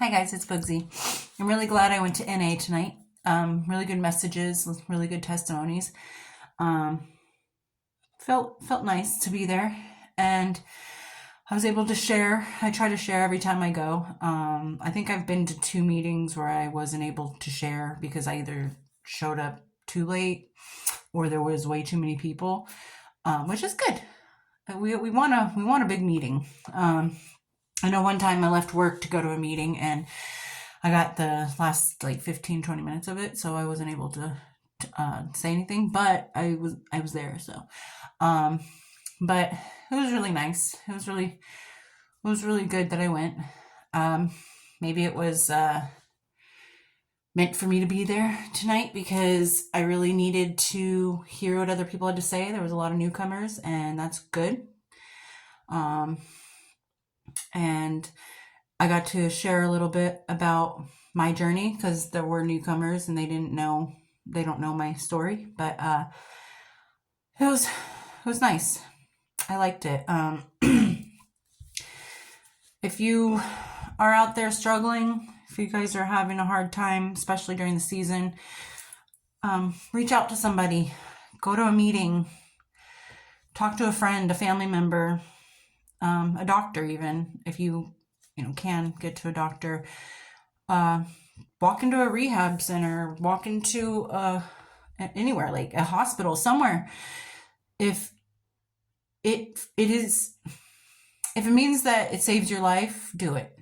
Hi guys, it's Bugsy. I'm really glad I went to NA tonight. Really good messages, really good testimonies. Um, felt nice to be there, and I was able to share. I try to share every time I go. I think I've been to two meetings where I wasn't able to share because I either showed up too late or there was way too many people, which is good. We want a big meeting. I know one time I left work to go to a meeting and I got the last like 15, 20 minutes of it, so I wasn't able to say anything, but I was there. So, um, but it was really nice. It was really good that I went. Um, Maybe it was meant for me to be there tonight because I really needed to hear what other people had to say. There was a lot of newcomers, and that's good. Um, and I got to share a little bit about my journey because there were newcomers and they don't know my story, but it was nice. I liked it. If you are out there struggling, if you guys are having a hard time, especially during the season, reach out to somebody, go to a meeting, talk to a friend, a family member, a doctor, even if you can get to a doctor. Walk into a rehab center, walk into anywhere, like a hospital, somewhere. If if it means that it saves your life, do it.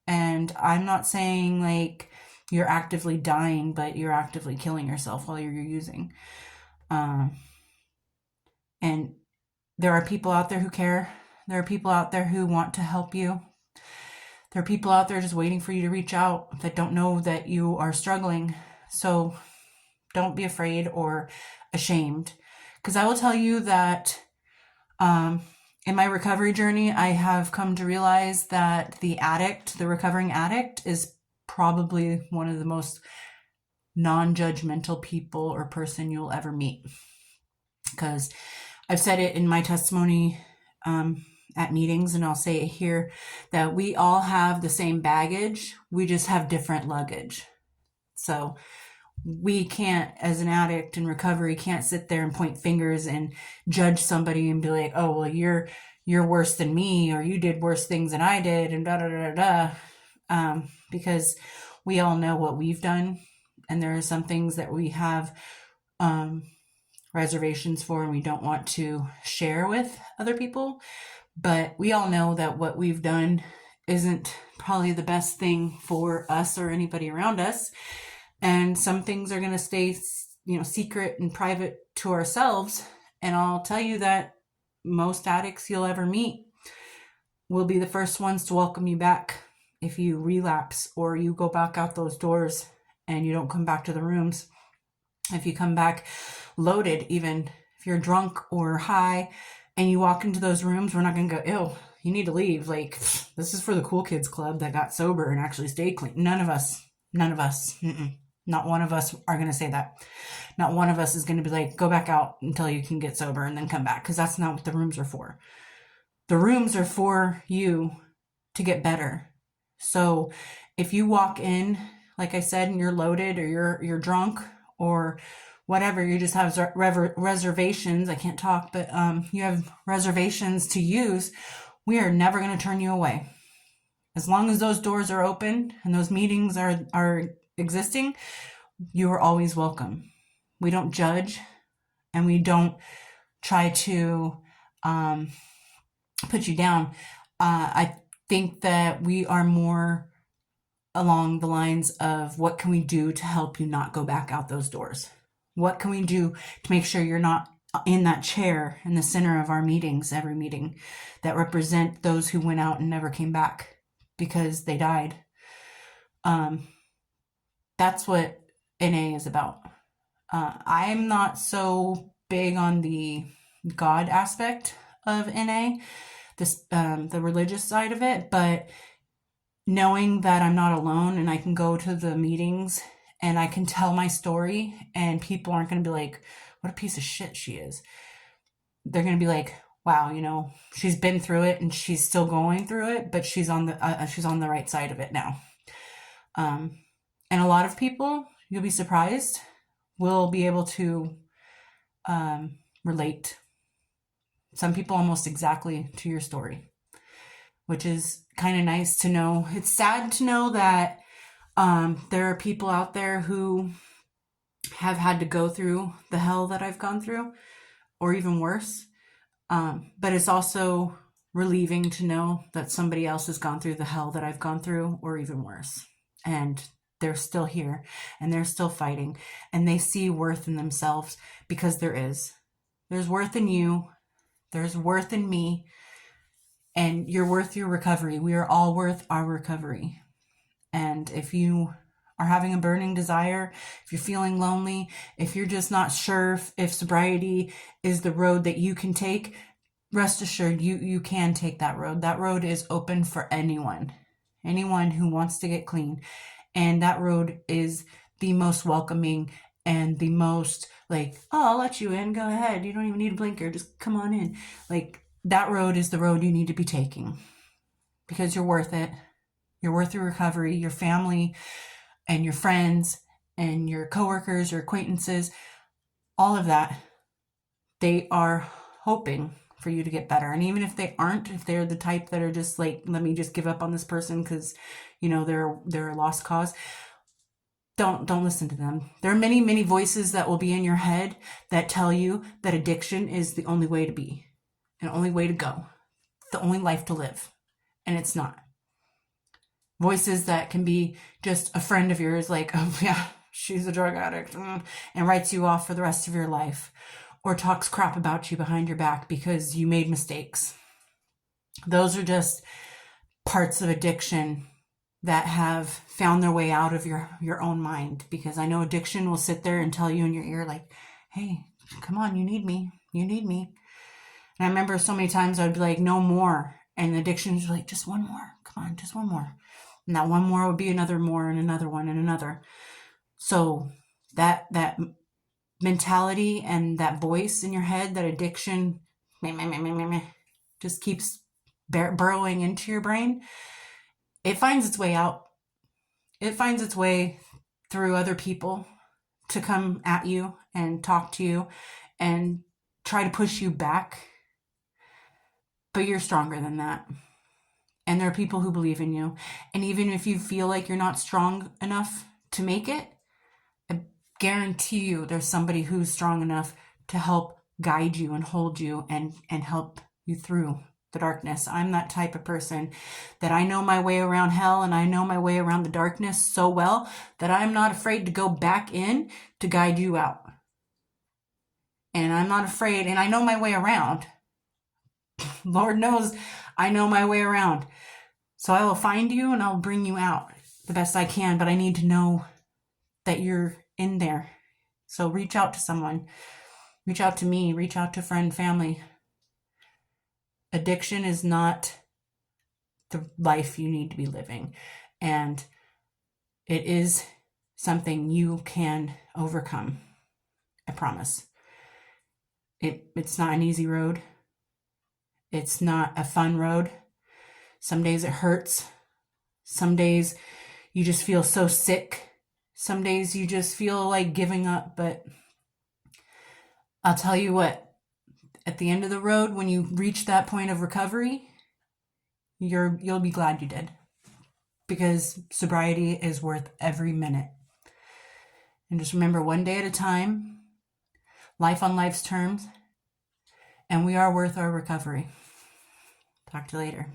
And I'm not saying like you're actively dying, but you're actively killing yourself while you're using. And there are people out there who care. There are people out there who want to help you. There are people out there just waiting for you to reach out that don't know that you are struggling. So don't be afraid or ashamed. Because I will tell you that in my recovery journey, I have come to realize that the recovering addict, is probably one of the most non-judgmental people or person you'll ever meet. Because I've said it in my testimony at meetings, and I'll say it here, that we all have the same baggage. We just have different luggage. So we can't, as an addict in recovery, can't sit there and point fingers and judge somebody and be like, oh, well, you're worse than me, or you did worse things than I did, and da da da da. Because we all know what we've done, and there are some things that we have reservations for and we don't want to share with other people. But we all know that what we've done isn't probably the best thing for us or anybody around us. And some things are going to stay, secret and private to ourselves. And I'll tell you that most addicts you'll ever meet will be the first ones to welcome you back if you relapse or you go back out those doors and you don't come back to the rooms. If you come back loaded, even if you're drunk or high and you walk into those rooms, we're not going to go, ew, you need to leave. Like, this is for the cool kids club that got sober and actually stayed clean. None of us. Not one of us are going to say that. Not one of us is going to be like, go back out until you can get sober and then come back, because that's not what the rooms are for. The rooms are for you to get better. So if you walk in, like I said, and you're loaded or you're drunk or whatever, you just have reservations. I can't talk, but you have reservations to use. We are never going to turn you away. As long as those doors are open and those meetings are existing, you are always welcome. We don't judge, and we don't try to put you down. I think that we are more along the lines of, what can we do to help you not go back out those doors? What can we do to make sure you're not in that chair in the center of our meetings, every meeting, that represent those who went out and never came back because they died? That's what NA is about. I'm not so big on the God aspect of NA, the religious side of it, but knowing that I'm not alone and I can go to the meetings and I can tell my story and people aren't going to be like, what a piece of shit she is. They're going to be like, wow, she's been through it and she's still going through it, but she's on the right side of it now. And a lot of people, you'll be surprised, will be able to relate. Some people almost exactly to your story, which is kind of nice to know. It's sad to know that there are people out there who have had to go through the hell that I've gone through, or even worse. But it's also relieving to know that somebody else has gone through the hell that I've gone through, or even worse. And they're still here and they're still fighting, and they see worth in themselves, because there's worth in you. There's worth in me, and you're worth your recovery. We are all worth our recovery. And if you are having a burning desire, if you're feeling lonely, if you're just not sure if sobriety is the road that you can take, rest assured you can take that road. That road is open for anyone who wants to get clean. And that road is the most welcoming and the most like, oh, I'll let you in. Go ahead. You don't even need a blinker. Just come on in. Like, that road is the road you need to be taking, because you're worth it. You're worth your recovery, your family and your friends and your coworkers, your acquaintances, all of that. They are hoping for you to get better. And even if they aren't, if they're the type that are just like, let me just give up on this person because, they're a lost cause, don't listen to them. There are many, many voices that will be in your head that tell you that addiction is the only way to be, and only way to go, the only life to live. And it's not. Voices that can be just a friend of yours, like, oh yeah, she's a drug addict, and writes you off for the rest of your life, or talks crap about you behind your back because you made mistakes. Those are just parts of addiction that have found their way out of your own mind, because I know addiction will sit there and tell you in your ear, like, hey, come on, you need me. And I remember so many times I'd be like, no more. And addiction was like, just one more. Come on, just one more. And that one more would be another more, and another one, and another. So that mentality and that voice in your head, that addiction just keeps burrowing into your brain, it finds its way out. It finds its way through other people to come at you and talk to you and try to push you back. But you're stronger than that. And there are people who believe in you. And even if you feel like you're not strong enough to make it, I guarantee you there's somebody who's strong enough to help guide you and hold you and help you through the darkness. I'm that type of person that I know my way around hell, and I know my way around the darkness so well that I'm not afraid to go back in to guide you out. And I'm not afraid, and I know my way around. Lord knows I know my way around. So I will find you and I'll bring you out the best I can, but I need to know that you're in there. So reach out to someone. Reach out to me. Reach out to friend, family. Addiction is not the life you need to be living. And it is something you can overcome. I promise. It's not an easy road. It's not a fun road. Some days it hurts. Some days you just feel so sick. Some days you just feel like giving up. But I'll tell you what, at the end of the road, when you reach that point of recovery, you'll be glad you did. Because sobriety is worth every minute. And just remember, one day at a time, life on life's terms, and we are worth our recovery. Talk to you later.